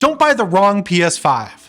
Don't buy the wrong PS5.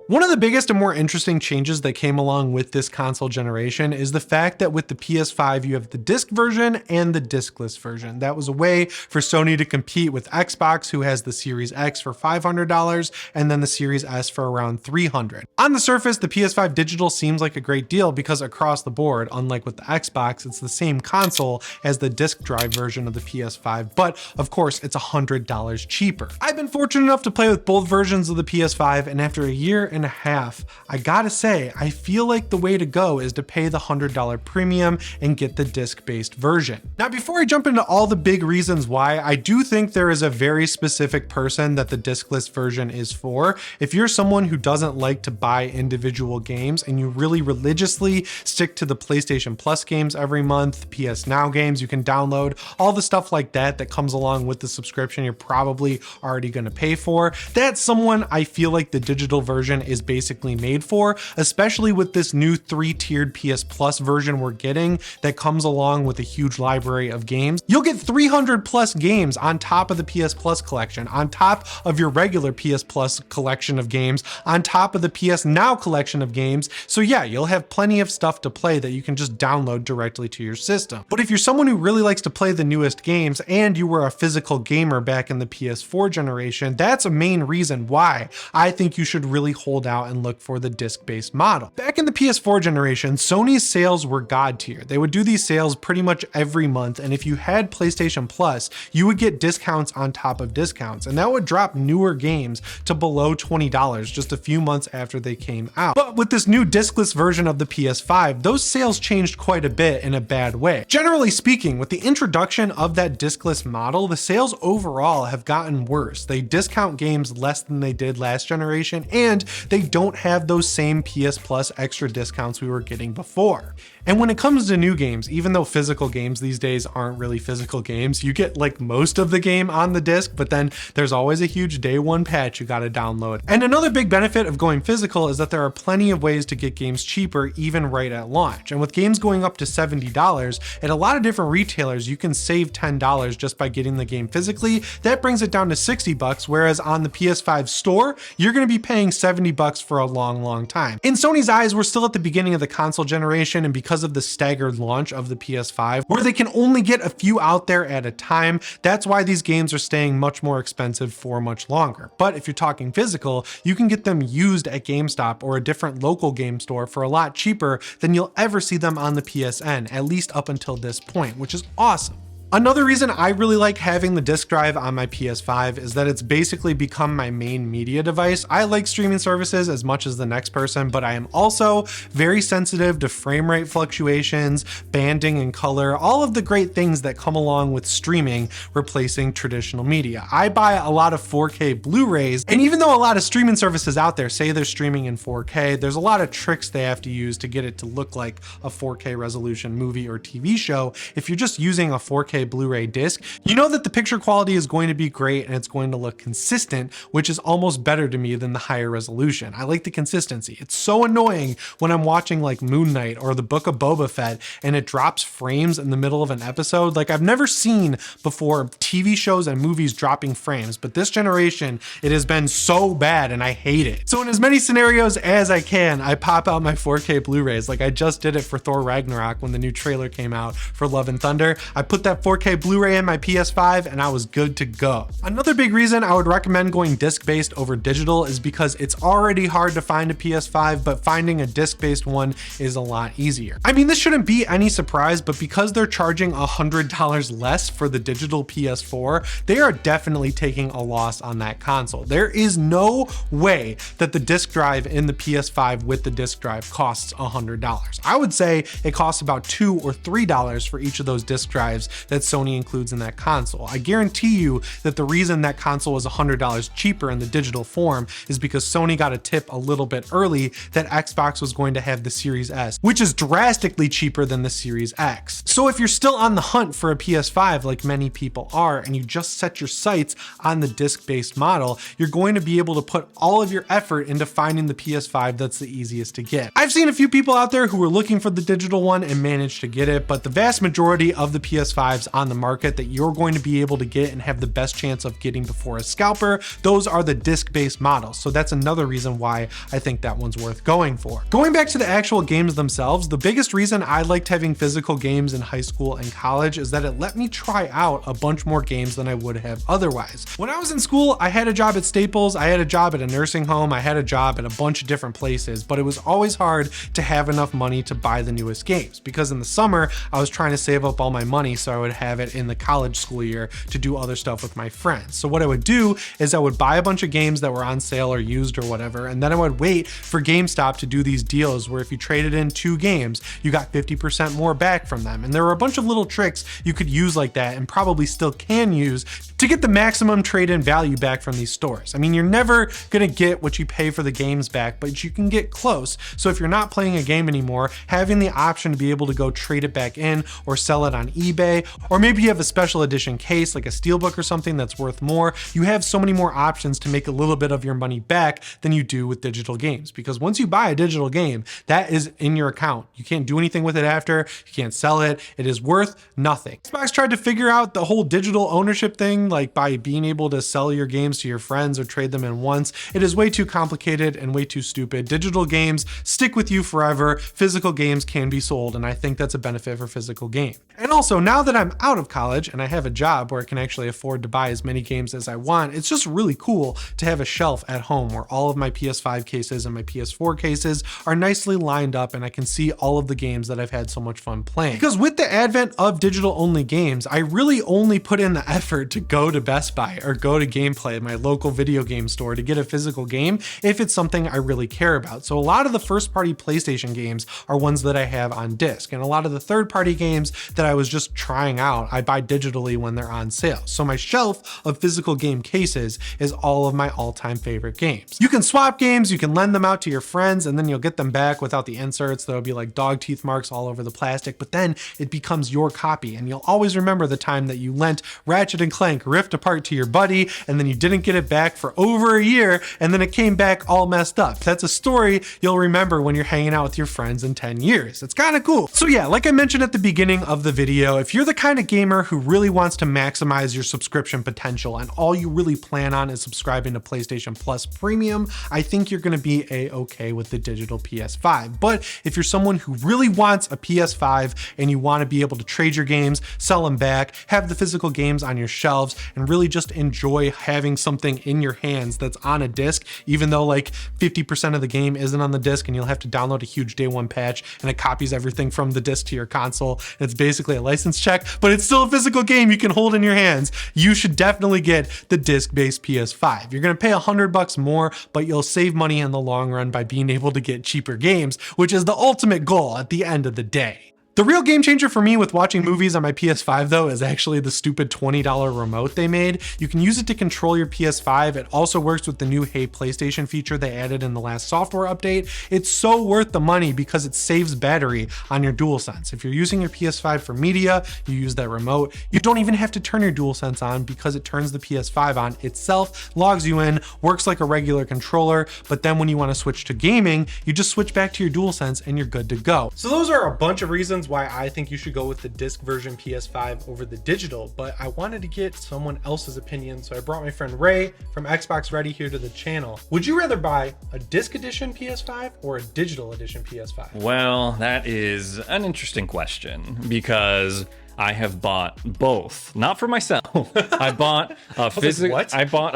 One of the biggest and more interesting changes that came along with this console generation is the fact that with the PS5, you have the disc version and the discless version. That was a way for Sony to compete with Xbox, who has the Series X for $500 and then the Series S for around $300. On the surface, the PS5 Digital seems like a great deal because across the board, unlike with the Xbox, it's the same console as the disc drive version of the PS5, but of course, it's $100 cheaper. I've been fortunate enough to play with both versions of the PS5, and after a year and a half, I gotta say, I feel like the way to go is to pay the $100 premium and get the disc-based version. Now, before I jump into all the big reasons why, I do think there is a very specific person that the discless version is for. If you're someone who doesn't like to buy individual games and you really religiously stick to the PlayStation Plus games every month, PS Now games you can download, all the stuff like that that comes along with the subscription you're probably already gonna pay for, that's someone I feel like the digital version is basically made for, especially with this new 3-tiered PS Plus version we're getting that comes along with a huge library of games. You'll get 300 plus games on top of the PS Plus collection, on top of your regular PS Plus collection of games, on top of the PS Now collection of games. So yeah, you'll have plenty of stuff to play that you can just download directly to your system. But if you're someone who really likes to play the newest games and you were a physical gamer back in the PS4 generation, that's a main reason why I think you should really hold out and look for the disc-based model. Back in the PS4 generation, Sony's sales were god tier. They would do these sales pretty much every month, and if you had PlayStation Plus, you would get discounts on top of discounts, and that would drop newer games to below $20 just a few months after they came out. But with this new discless version of the PS5, those sales changed quite a bit in a bad way. Generally speaking, with the introduction of that discless model, the sales overall have gotten worse. They discount games less than they did last generation, and they don't have those same PS Plus extra discounts we were getting before. And when it comes to new games, even though physical games these days aren't really physical games, you get like most of the game on the disc, but then there's always a huge day one patch you gotta download. And another big benefit of going physical is that there are plenty of ways to get games cheaper even right at launch. And with games going up to $70, at a lot of different retailers, you can save $10 just by getting the game physically. That brings it down to $60, whereas on the PS5 store, you're gonna be paying $70 for a long time. In Sony's eyes, we're still at the beginning of the console generation, and because of the staggered launch of the PS5, where they can only get a few out there at a time, that's why these games are staying much more expensive for much longer. But if you're talking physical, you can get them used at GameStop or a different local game store for a lot cheaper than you'll ever see them on the PSN, at least up until this point, which is awesome. Another reason I really like having the disk drive on my PS5 is that it's basically become my main media device. I like streaming services as much as the next person, but I am also very sensitive to frame rate fluctuations, banding and color, all of the great things that come along with streaming replacing traditional media. I buy a lot of 4K Blu-rays, and even though a lot of streaming services out there say they're streaming in 4K, there's a lot of tricks they have to use to get it to look like a 4K resolution movie or TV show. If you're just using a 4K Blu-ray disc, you know that the picture quality is going to be great and it's going to look consistent, which is almost better to me than the higher resolution. I like the consistency. It's so annoying when I'm watching like Moon Knight or the Book of Boba Fett and it drops frames in the middle of an episode. Like, I've never seen before TV shows and movies dropping frames, but this generation, it has been so bad and I hate it. So in as many scenarios as I can, I pop out my 4K Blu-rays. Like I just did it for Thor Ragnarok when the new trailer came out for Love and Thunder. I put that 4K Blu-ray in my PS5 and I was good to go. Another big reason I would recommend going disc-based over digital is because it's already hard to find a PS5, but finding a disc-based one is a lot easier. I mean, this shouldn't be any surprise, but because they're charging $100 less for the digital PS4, they are definitely taking a loss on that console. There is no way that the disc drive in the PS5 with the disc drive costs $100. I would say it costs about $2 or $3 for each of those disc drives that Sony includes in that console. I guarantee you that the reason that console is $100 cheaper in the digital form is because Sony got a tip a little bit early that Xbox was going to have the Series S, which is drastically cheaper than the Series X. So if you're still on the hunt for a PS5 like many people are, and you just set your sights on the disc-based model, you're going to be able to put all of your effort into finding the PS5 that's the easiest to get. I've seen a few people out there who were looking for the digital one and managed to get it, but the vast majority of the PS5s on the market that you're going to be able to get and have the best chance of getting before a scalper, those are the disc-based models. So that's another reason why I think that one's worth going for. Going back to the actual games themselves, the biggest reason I liked having physical games in high school and college is that it let me try out a bunch more games than I would have otherwise. When I was in school, I had a job at Staples, I had a job at a nursing home, I had a job at a bunch of different places, but it was always hard to have enough money to buy the newest games because in the summer, I was trying to save up all my money so I would have it in the college school year to do other stuff with my friends. So what I would do is I would buy a bunch of games that were on sale or used or whatever, and then I would wait for GameStop to do these deals where if you traded in 2 games, you got 50% more back from them. And there were a bunch of little tricks you could use like that and probably still can use to get the maximum trade-in value back from these stores. I mean, you're never gonna get what you pay for the games back, but you can get close. So if you're not playing a game anymore, having the option to be able to go trade it back in or sell it on eBay, or maybe you have a special edition case like a steelbook or something that's worth more, you have so many more options to make a little bit of your money back than you do with digital games. Because once you buy a digital game, that is in your account. You can't do anything with it after, you can't sell it, it is worth nothing. Xbox tried to figure out the whole digital ownership thing, like by being able to sell your games to your friends or trade them in once. It is way too complicated and way too stupid. Digital games stick with you forever. Physical games can be sold, and I think that's a benefit for physical games. And also, now that I'm out of college and I have a job where I can actually afford to buy as many games as I want, it's just really cool to have a shelf at home where all of my PS5 cases and my PS4 cases are nicely lined up and I can see all of the games that I've had so much fun playing. Because with the advent of digital only games, I really only put in the effort to go to Best Buy or go to Gameplay, my local video game store, to get a physical game if it's something I really care about. So a lot of the first party PlayStation games are ones that I have on disc, and a lot of the third party games that I was just trying out, I buy digitally when they're on sale. So my shelf of physical game cases is all of my all-time favorite games. You can swap games, you can lend them out to your friends, and then you'll get them back without the inserts. There'll be like dog teeth marks all over the plastic, but then it becomes your copy, and you'll always remember the time that you lent Ratchet & Clank Rift Apart to your buddy, and then you didn't get it back for over a year, and then it came back all messed up. That's a story you'll remember when you're hanging out with your friends in 10 years. It's kind of cool. So yeah, like I mentioned at the beginning of the video, if you're the kind of gamer who really wants to maximize your subscription potential and all you really plan on is subscribing to PlayStation Plus Premium, I think you're gonna be a-okay with the digital PS5. But if you're someone who really wants a PS5 and you wanna be able to trade your games, sell them back, have the physical games on your shelves, and really just enjoy having something in your hands that's on a disc, even though like 50% of the game isn't on the disc and you'll have to download a huge day one patch and it copies everything from the disc to your console. It's basically a license check, but it's still a physical game you can hold in your hands. You should definitely get the disc-based PS5. You're gonna pay $100 more, but you'll save money in the long run by being able to get cheaper games, which is the ultimate goal at the end of the day. The real game changer for me with watching movies on my PS5 though is actually the stupid $20 remote they made. You can use it to control your PS5. It also works with the new Hey PlayStation feature they added in the last software update. It's so worth the money because it saves battery on your DualSense. If you're using your PS5 for media, you use that remote. You don't even have to turn your DualSense on because it turns the PS5 on itself, logs you in, works like a regular controller, but then when you want to switch to gaming, you just switch back to your DualSense and you're good to go. So those are a bunch of reasons why I think you should go with the disc version PS5 over the digital, but I wanted to get someone else's opinion, so I brought my friend Ray from Xbox Ready here to the channel. Would you rather buy a disc edition PS5 or a digital edition PS5? Well, that is an interesting question because I have bought both. Not for myself. I bought a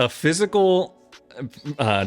physical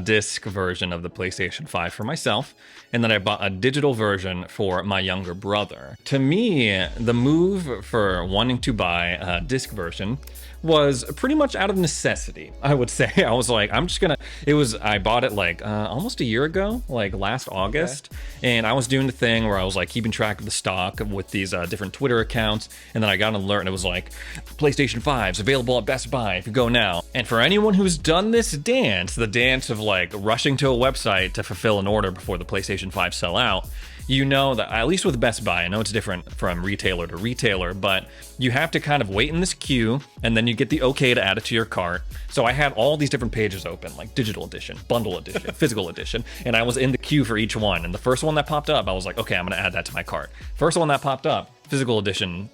disc version of the PlayStation 5 for myself, and then I bought a digital version for my younger brother. To me, the move for wanting to buy a disc version was pretty much out of necessity, I would say. I was like, I bought it like almost a year ago, like last August. Okay. And I was doing the thing where I was like keeping track of the stock with these different Twitter accounts. And then I got an alert and it was like, PlayStation 5's available at Best Buy if you go now. And for anyone who's done this dance, the dance of like rushing to a website to fulfill an order before the PlayStation 5 sell out, you know that at least with Best Buy, I know it's different from retailer to retailer, but you have to kind of wait in this queue and then you get the okay to add it to your cart. So I had all these different pages open, like digital edition, bundle edition, physical edition, and I was in the queue for each one. And the first one that popped up, I was like, okay, I'm gonna add that to my cart. First one that popped up, physical edition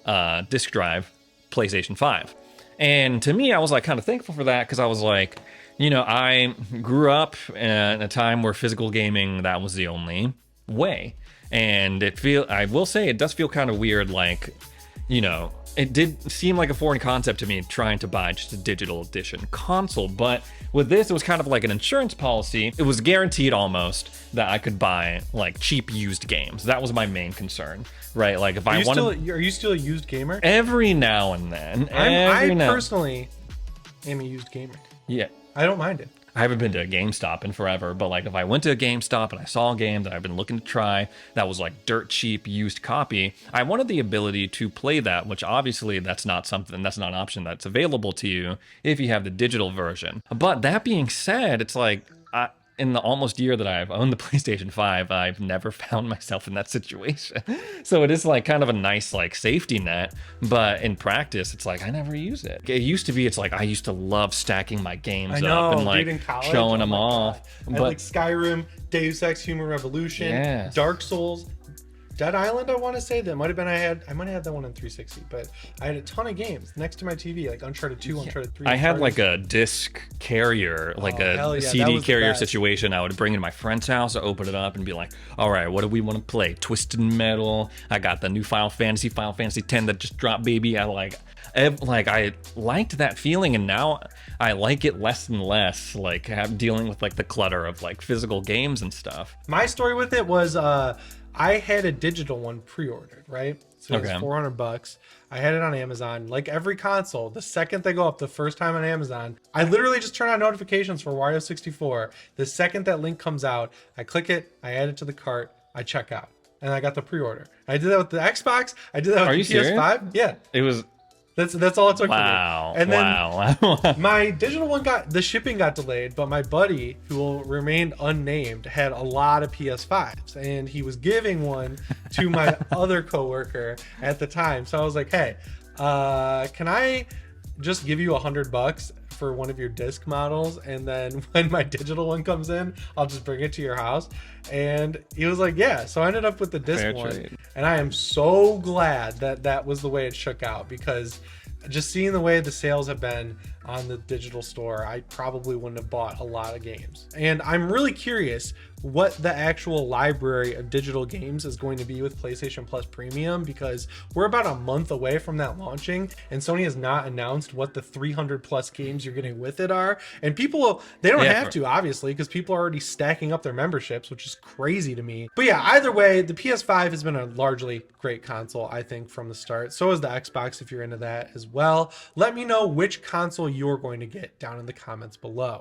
disc drive, PlayStation 5. And to me, I was like kind of thankful for that, because I was like, you know, I grew up in a time where physical gaming, that was the only way. And I will say it does feel kind of weird, like, you know, it did seem like a foreign concept to me trying to buy just a digital edition console, but with this, it was kind of like an insurance policy. It was guaranteed almost that I could buy like cheap used games. That was my main concern, right? Like if I wanted... Are you still a used gamer? Every now and then. I personally am a used gamer. Yeah. I don't mind it. I haven't been to a GameStop in forever, but like if I went to a GameStop and I saw a game that I've been looking to try that was like dirt cheap used copy, I wanted the ability to play that, which obviously that's not an option that's available to you if you have the digital version. But that being said, it's like, in the almost year that I've owned the PlayStation 5, I've never found myself in that situation. So it is like kind of a nice like safety net, but in practice, it's like I never use it. It used to be, it's like I used to love stacking my games up and like showing them off. But like Skyrim, Deus Ex Human Revolution, Dark Souls, Dead Island, I want to say that might have been I might have had that one on 360, but I had a ton of games next to my TV, like Uncharted 2, Uncharted 3. I had like a disc carrier, like a CD carrier situation. I would bring it to my friend's house, open it up, and be like, "All right, what do we want to play? Twisted Metal. I got the new Final Fantasy X that just dropped, baby." I liked that feeling, and now I like it less and less. Like dealing with like the clutter of like physical games and stuff. My story with it was, I had a digital one pre-ordered, right? So it was $400. I had it on Amazon. Like every console, the second they go up the first time on Amazon, I literally just turn on notifications for Wario 64. The second that link comes out, I click it, I add it to the cart, I check out, and I got the pre-order. I did that with the Xbox. I did that with the PS5. Yeah. It was... That's all it took for me. And then my digital one the shipping got delayed, but my buddy, who will remain unnamed, had a lot of PS5s, and he was giving one to my other coworker at the time. So I was like, hey, can I just give you $100 for one of your disc models, and then when my digital one comes in, I'll just bring it to your house? And he was like, yeah. So I ended up with the disc one, and I am so glad that that was the way it shook out, because just seeing the way the sales have been on the digital store, I probably wouldn't have bought a lot of games. And I'm really curious what the actual library of digital games is going to be with PlayStation Plus Premium, because we're about a month away from that launching, and Sony has not announced what the 300 plus games you're getting with it are. And people, they don't have to, obviously, because people are already stacking up their memberships, which is crazy to me. But yeah, either way, the PS5 has been a largely great console, I think, from the start. So is the Xbox, if you're into that as well. Let me know which console you're going to get down in the comments below.